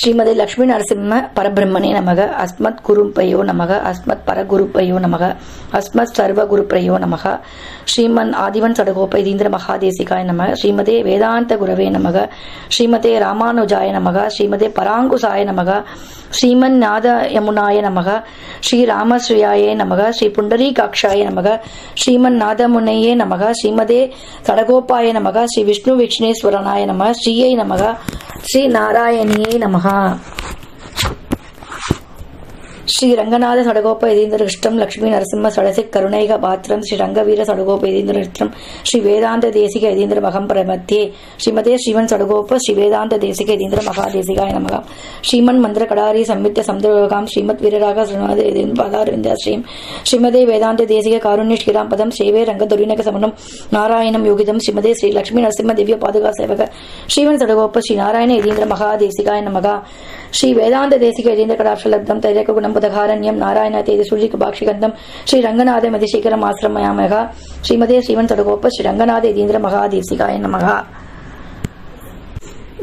ஸ்ரீமதி லக்ஷ்மி நரசிம்ம பரபிரம்மனே நமக. அஸ்மத் குருப்பையோ நமக. அஸ்மத் பரகுருப்பையோ நமக. அஸ்மத் சர்வகுருப்ரையோ நமக. ஸ்ரீமன் ஆதிவன் சடகோப இதீந்திர மகாதேசிகாய நமக. ஸ்ரீமதே வேதாந்த குரவே நமக. ஸ்ரீமதே ராமானுஜாய நமக. ஸ்ரீமதே பராங்குசாய நமக. ஸ்ரீமன் நாத யமுனாய நமக. ஸ்ரீ ராமஸ்ரீயாயே நமக. ஸ்ரீ புண்டரீகாட்சாய நமக. ஸ்ரீமன் நாதமுனையே நமக. ஸ்ரீமதே சடகோபாய நமக. ஸ்ரீ விஷ்ணு விக்ஷ்ணேஸ்வரனாய நமக. ஸ்ரீயை நமக. ஸ்ரீ நாராயணியே நமக. ஸ்ரீ ரங்கநாத சடகோப யதீந்திர கிருஷ்ணம் லக்ஷ்மி நரசிம்ம சடசிக் கருணைக பாத்திரம் ஸ்ரீ ரங்கவீர சடகோப யதீந்திர கிருஷ்ணம் ஸ்ரீ வேதாந்த தேசிக யதீந்திர மகம் பிரமத்தியே ஸ்ரீமதே ஸ்ரீமன் சடகோப ஸ்ரீ வேதாந்த தேசிக யதீந்திர மகாதேசிகாய நமக. ஸ்ரீமன் மந்திர கடாரி சம்மித்த சமுதிரகாம் ஸ்ரீமத் வீரராக ஸ்ரீநாத யதீந்திர பாதாரவிந்தாஸ்ரீம் ஸ்ரீமதே வேதாந்த தேசிக காருண்ய ஸ்ரீராம் பதம் சேவே ரங்க துரிநக சமனம் நாராயணம் யோகிதம் ஸ்ரீமதே ஸ்ரீ லக்ஷ்மி நரசிம்ம திவ்ய பாதுகா சேவக ஸ்ரீமன் சடகோப ஸ்ரீ நாராயண யதீந்திர மகாதேசிகாய நமக. ஸ்ரீ வேதாந்த தேசிக யதீந்திர கடாட்சலப்தம் தைரக குணம் புதகாரண்யம் நாராயண தேதி சுழிக்கு பாக்ஷிகந்தம் ஸ்ரீ ரங்கநாத மதிசேகரம் ஆசிரமயாமக. ஸ்ரீமதே ஸ்ரீமன் சடகோப ஸ்ரீ ரங்கநாத யதீந்திர மகாதேசிகாய நமக.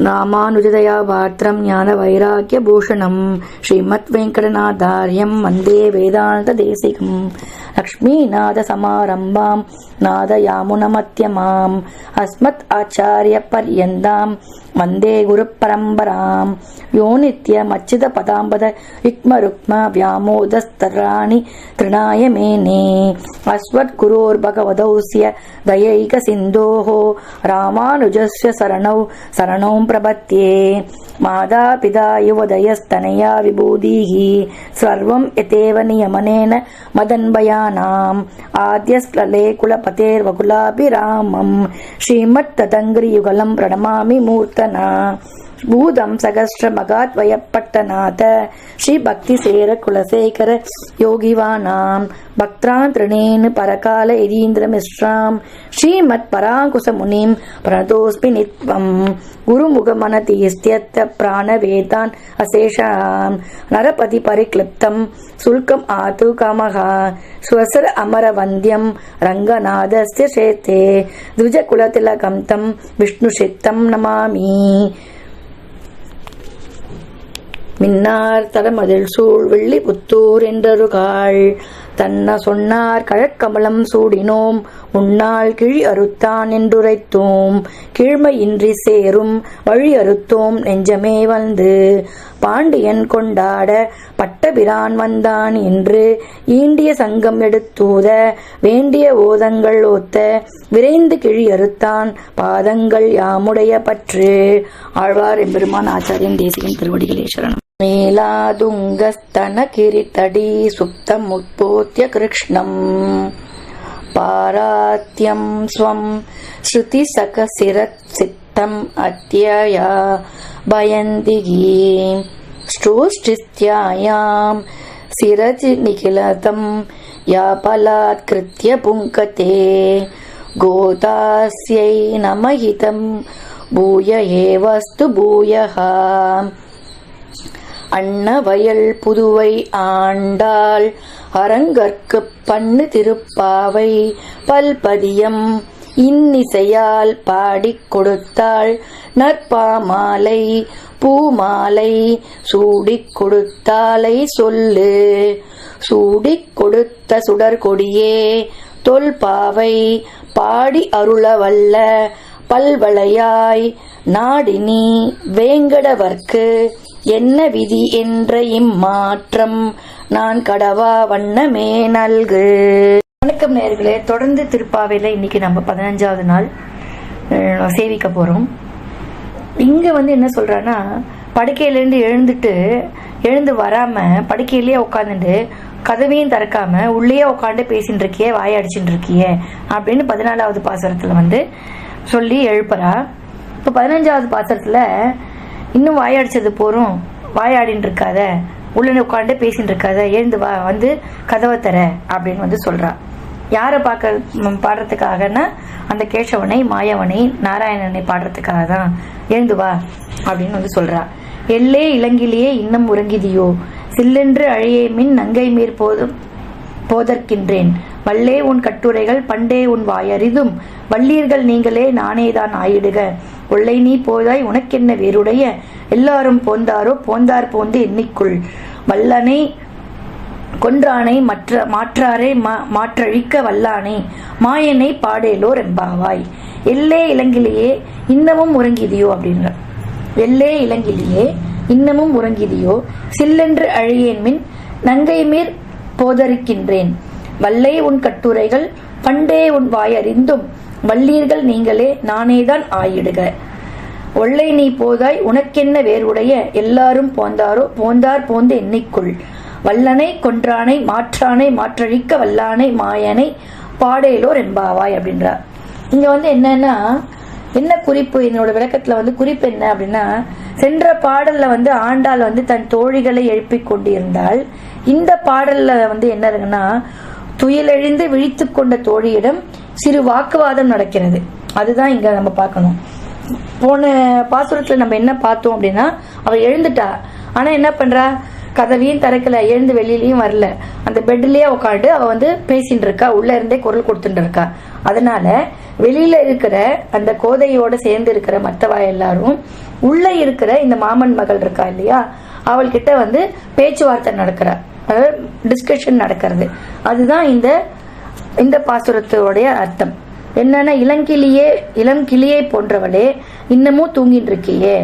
ராமானுஜதயா பாத்திரம் ஞான வைராக்கிய பூஷணம் ஸ்ரீமத் வெங்கடநாதாரியம் வந்தே வேதாந்த தேசிகம் லக்ஷ்மீநாத சமாரம்பாம் நாதயாமுனமத்யமாம் அஸ்மத் ஆச்சாரிய பர்யந்தாம் வந்தே குரு பரம்பராம் யோ நித்யமச்சித பதாம்பத யுக்ம ருக்ம வியாமோதஸ்தராணி திருநாய மேனே அஸ்வத் குரோர் பகவதௌஸ்ய தயைக சிந்தோஹோ ராமானுஜஸ்ய சரணௌ பிரபத்யே மாதா பிதா யுவதயஸ்தனயா விபூதிஹி சர்வம் யதேவ நியமனேன மதன்பயானாம் ஆத்யஸ்லலே குலபதேர்வகுலாபிராமம் ஸ்ரீமத் ததங்கிரி யுகலம் பிரணமாமி மூர்த்தனா பூதம் சகஸ்ரமகாத் வயப்பட்டநாத ஸ்ரீ பக்தி சேர குலசேகர யோகிவானாம் பக்திரான் திருணேன் பரகால யதீந்திர மிஸ்ராம் ஸ்ரீமத் பராங்குச முனிம் பிரணதோஸ்மி நித்வம் குருமுகமனதீஸ்த்யத்த பிராணவேதான் அசேஷாம் நரபதி பரிக்ளிப்தம் சுல்கம் ஆது காமஹா ஸ்வசர அமர வந்தியம் ரங்கநாதஸ்ய சேத்தே துஜகுலதிலகம் தம் விஷ்ணு சித்தம் நமாமி. மின்னார் தடமதில் சூழ் வெள்ளி புத்தூர் என்றருகாள் தன்ன சொன்னார் கழற்கமலம் சூடினோம் உன்னால் கிழி அறுத்தான் என்றுரைத்தோம் கீழ்மையின்றி சேரும் வழி அறுத்தோம் நெஞ்சமே வந்து பாண்டியன் கொண்டாட பட்டபிரான் வந்தான் என்று ஈண்டிய சங்கம் எடுத்தூத வேண்டிய ஓதங்கள் ஓத்த விரைந்து கிழி அறுத்தான் பாதங்கள் யாமுடைய பற்று. ஆழ்வார் எம்பெருமான் ஆச்சாரியன் தேசிகன் திருவடிகளே சரணம். மேலாதுங்கஸ்தன கிரிதடி சுப்தம் உட்போத்ய கிருஷ்ணம் பாராத்யம் ஸ்வம் ஸ்ருதி சகசிரத் சித்தம் அத்யயா பயந்திகி ஸ்ரோஷ்டிஸ்த்யாயாம் சிரஜி நிகிலதம் யாபலாத் கிருத்ய புங்கதே கோதாஸ்யை நமஹிதம் பூய ஏவஸ்து பூயஹா. அன்னவயல் புதுவை ஆண்டாள் அரங்கற்கு பண்ணு திருப்பாவை பல்பதியம் இன்னிசையால் பாடிக் கொடுத்தாள் நற்பாமாலை பூமாலை சூடிக் கொடுத்தாலை சொல்லு சூடிக் கொடுத்த சுடர்கொடியே தொல்பாவை பாடி அருளவல்ல பல்வளையாய் நாடினி வேங்கடவர்க்கு என்ன விதி என்ற இம்மாற்றம் நான் கடவா வண்ணமே நல்கு. வணக்கம் நேயர்களே, தொடர்ந்து திருப்பாவையில் இன்னைக்கு நம்ம 15வது நாள் சேவிக்க போறோம். இங்க என்ன சொல்றான்னா, படுக்கையிலேருந்து எழுந்து வராம படுக்கையிலேயே உட்காந்துட்டு கதவையும் திறக்காம உள்ளேயே உட்காந்து பேசிட்டு இருக்கியே, வாயடிச்சுட்டு இருக்கியே அப்படின்னு 14வது பாசுரத்துல சொல்லி எழுப்புறா. இப்போ 15வது பாசுரத்துல இன்னும் வாயாடிச்சது போறோம், வாயாடின்னு இருக்காத, உள்ள உட்காந்து பேசிட்டு இருக்காத, எழுந்து வா, கதவை தர அப்படின்னு சொல்றா. யாரை பாடுறதுக்காகனா அந்த கேசவனை மாயவனை நாராயணனை பாடுறதுக்காக தான் எழுந்து வா அப்படின்னு சொல்றா. எல்லே இளங்கிலேயே இன்னும் உறங்கிதியோ சில்லென்று அழையே மின் நங்கை மீர் போதற்கின்றேன் வல்லே உன் கட்டுரைகள் பண்டே உன் வாயறிதும் வள்ளீர்கள் நீங்களே நானேதான் ஆயிடுக. ஒல்லை நீ போதாய் உனக்கென்ன வேறுடைய எல்லாரும் போந்தாரோ போந்தார் போந்து எண்ணிக்குள். வல்லனை கொன்றானை மாற்றாரை மாற்றழிக்க வல்லானை மாயனை பாடேலோர் எம்பாவாய். எல்லே இளங்கிலேயே இன்னமும் உறங்கிதியோ அப்படின்ற. எல்லே இளங்கிலேயே இன்னமும் உறங்கிதியோ சில்லென்று அழியேன் மின் நங்கை மீர் போதரிக்கின்றேன். வல்லை உன் கட்டுரைகள் பண்டே உன் வாயறிந்தும் வள்ளீர்கள் நீங்களே நானேதான் ஆயிடுக. ஒல்லை நீ போதாய் உனக்கென்ன வேறுடைய எல்லாரும் போந்தாரோ போந்தார் போந்து எண்ணிக்குள். வல்லனை கொன்றானை மாற்றானை மாற்றழிக்க வல்லானை மாயனை பாடேலோர் எம்பாவாய் அப்படின்றார். இங்க என்னன்னா என்ன குறிப்பு, என்னோட விளக்கத்துல குறிப்பு என்ன அப்படின்னா, சென்ற பாடல்ல ஆண்டாள் தன் தோழிகளை எழுப்பிக் கொண்டிருந்தால், இந்த பாடல்ல என்ன இருக்குன்னா, துயிலெழுந்து விழித்து கொண்ட தோழியிடம் சிறு வாக்குவாதம் நடக்கிறது. அதுதான் இங்க நம்ம பார்க்கணும். போன பாசுரத்துல நம்ம என்ன பார்த்தோம் அப்படின்னா, அவ எழுந்துட்டா, ஆனா என்ன பண்றா, கதவையும் திறக்கல, எழுந்து வெளியிலயும் வரல, அந்த பெட்லயே உட்காந்து அவ பேசிட்டு இருக்கா, உள்ள இருந்தே குரல் கொடுத்துட்டு இருக்கா. அதனால வெளியில இருக்கிற அந்த கோதையோட சேர்ந்து இருக்கிற மற்றவா எல்லாரும் உள்ள இருக்கிற இந்த மாமன் மகள் இருக்கா இல்லையா, அவள்கிட்ட பேச்சுவார்த்தை நடக்கிறா, அதாவது டிஸ்கஷன் நடக்கிறது. அதுதான் இந்த பாசுரத்தோடைய அர்த்தம். என்னன்னா, இளம் கிளியை போன்றவளே இன்னமும் தூங்கிட்டு இருக்கியே,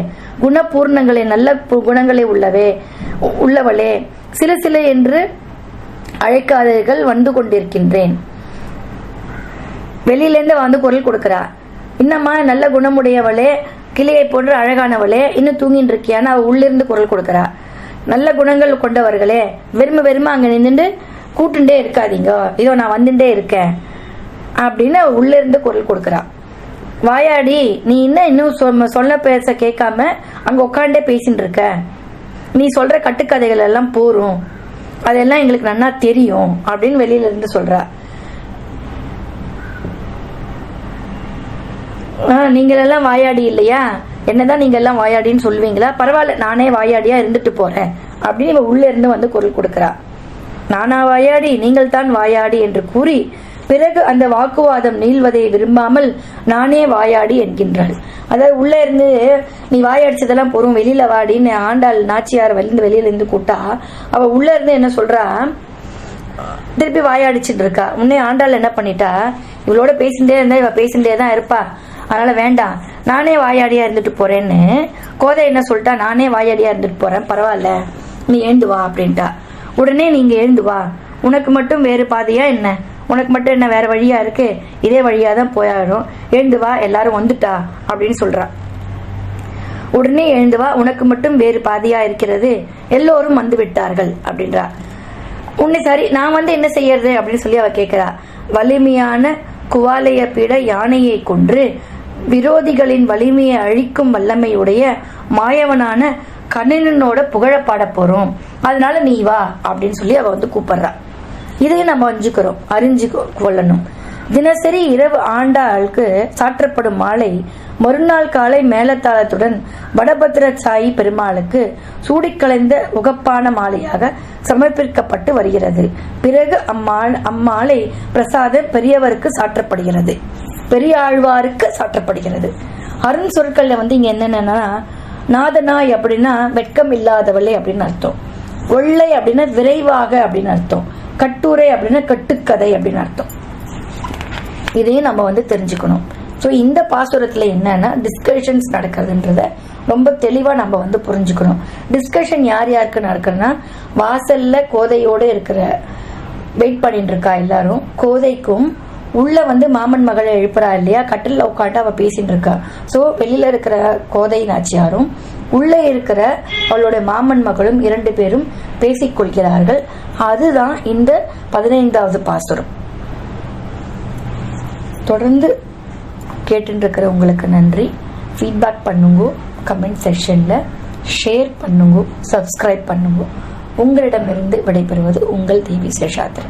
குணபூர்ணங்களே நல்ல குணங்களே உள்ளவளே சில சில என்று அழைக்காதீர்கள் வந்து கொண்டிருக்கின்றேன். வெளியிலேருந்து குரல் கொடுக்கிறா, இன்னமா நல்ல குணமுடையவளே கிளியை போன்ற அழகானவளே இன்னும் தூங்கிட்டு இருக்கியான்னு அவ உள்ளிருந்து குரல் கொடுக்கிறா. நல்ல குணங்கள் கொண்டவர்களே வெறும அங்க நின்றுட்டு கூட்டுண்டே இருக்காதீங்க, இதோ நான் வந்துட்டே இருக்கேன் அப்படின்னு உள்ள இருந்து குரல் கொடுக்கிறா. வாயாடி, நீ இன்னும் சொல்ல பேச கேட்காம அங்க உட்காண்டே பேசிட்டு இருக்க, நீ சொல்ற கட்டுக்கதைகள் எல்லாம் போரும், அதெல்லாம் எங்களுக்கு நன்னா தெரியும் அப்படின்னு வெளியில இருந்து சொல்றா. நீங்கள் எல்லாம் வாயாடி இல்லையா, என்னதான் நீங்க எல்லாம் வாயாடின்னு சொல்லுவீங்களா, பரவாயில்ல நானே வாயாடியா இருந்துட்டு போறேன் அப்படின்னு இவ உள்ள இருந்து குரல் கொடுக்கிறா. நானா வாயாடி, நீங்கள் தான் வாயாடி என்று கூறி பிறகு அந்த வாக்குவாதம் நீள்வதை விரும்பாமல் நானே வாயாடி என்கின்றாள். அதாவது உள்ள இருந்து நீ வாயடிச்சதெல்லாம் போறோம், வெளியில வாடின்னு ஆண்டாள் நாச்சியார் வெளியில இருந்து கூட்டா, அவ உள்ள இருந்து என்ன சொல்றா, திருப்பி வாயாடிச்சுட்டு இருக்கா. முன்னே ஆண்டாள் என்ன பண்ணிட்டா, இவளோட பேசிட்டே இருந்தா இவ பேசிட்டே தான் இருப்பா, அதனால வேண்டாம் நானே வாயாடியா இருந்துட்டு போறேன்னு கோதை என்ன சொல்லிட்டா, நானே வாயாடியா இருந்துட்டு போறேன், பரவாயில்ல நீ எழுந்து வா அப்படின்ட்டா. உடனே நீங்க எழுந்து வா, உனக்கு மட்டும் வேறு பாதையா என்ன, உனக்கு மட்டும் என்ன வேற வழியா இருக்கு, இதே வழியா தான் போயாடும், எழுந்து வா எல்லாரும் வந்துட்டா அப்படின்னு சொல்றா. உடனே எழுந்து வா, உனக்கு மட்டும் வேறு பாதையா இருக்கிறது, எல்லோரும் வந்து விட்டார்கள் அப்படின்றா. உன்னை சரி நான் என்ன செய்யறது அப்படின்னு சொல்லி அவ கேட்கிறா. வலிமையான குவாலைய பீட யானையை கொன்று விரோதிகளின் வலிமையை அழிக்கும் வல்லமையுடைய மாயவனான கண்ணனோட புகழ பாட போறோம், அதனால நீ வா அப்படின்னு சொல்லி அவ கூப்பிடுறா. இதையும் நம்ம அறிஞ்சு கொள்ளணும். தினசரி இரவு ஆண்டாளுக்கு சாற்றப்படும் மாலை மறுநாள் காலை மேலத்தாளத்துடன் வடபத்திர சாயி பெருமாளுக்கு சூடிக்கலைந்த உகப்பான மாலையாக சமர்ப்பிக்கப்பட்டு வருகிறது. பிறகு அம்மாலை பிரசாதம் பெரியவருக்கு சாற்றப்படுகிறது, பெரிய ஆழ்வாருக்கு சாற்றப்படுகிறது. அருண் சொற்கள்ல இங்க என்னன்னா, நாதனாய் அப்படின்னா வெட்கம் இல்லாதவளே அப்படின்னு அர்த்தம், ஒல்லை அப்படின்னா விரைவாக அப்படின்னு அர்த்தம், கட்டுரை அப்படின்னா கட்டுக்கதை அப்படின்னு அர்த்தம். இதையும் நம்ம தெரிஞ்சுக்கணும். ஸோ இந்த பாசுரத்துல என்னன்னா டிஸ்கஷன்ஸ் நடக்கிறதுன்றத ரொம்ப தெளிவா நம்ம புரிஞ்சுக்கணும். டிஸ்கஷன் யார் யாருக்கு நடக்குதுன்னா, வாசல்ல கோதையோட இருக்கிற வெயிட் பண்ணிட்டு இருக்கா எல்லாரும், கோதைக்கும் உள்ள மாமன் மகளை எழுப்புறா இல்லையா, கட்டில உட்காந்து அவ பேசிட்டு இருக்கா. ஸோ வெளியில இருக்கிற கோதை நாச்சியாரும் உள்ள இருக்கிற அவளோட மாமன் மகளும் 2 பேரும் பேசிக்கொள்கிறார்கள். அதுதான் இந்த 15வது பாசுரம். தொடர்ந்து கேட்டு இருக்கிற உங்களுக்கு நன்றி. ஃபீட்பேக் பண்ணுங்க, கமெண்ட் செக்ஷன்ல ஷேர் பண்ணுங்க, சப்ஸ்கிரைப் பண்ணுங்க. உங்களிடமிருந்து விடைபெறுவது உங்கள் தேவி சேஷாத்ரி.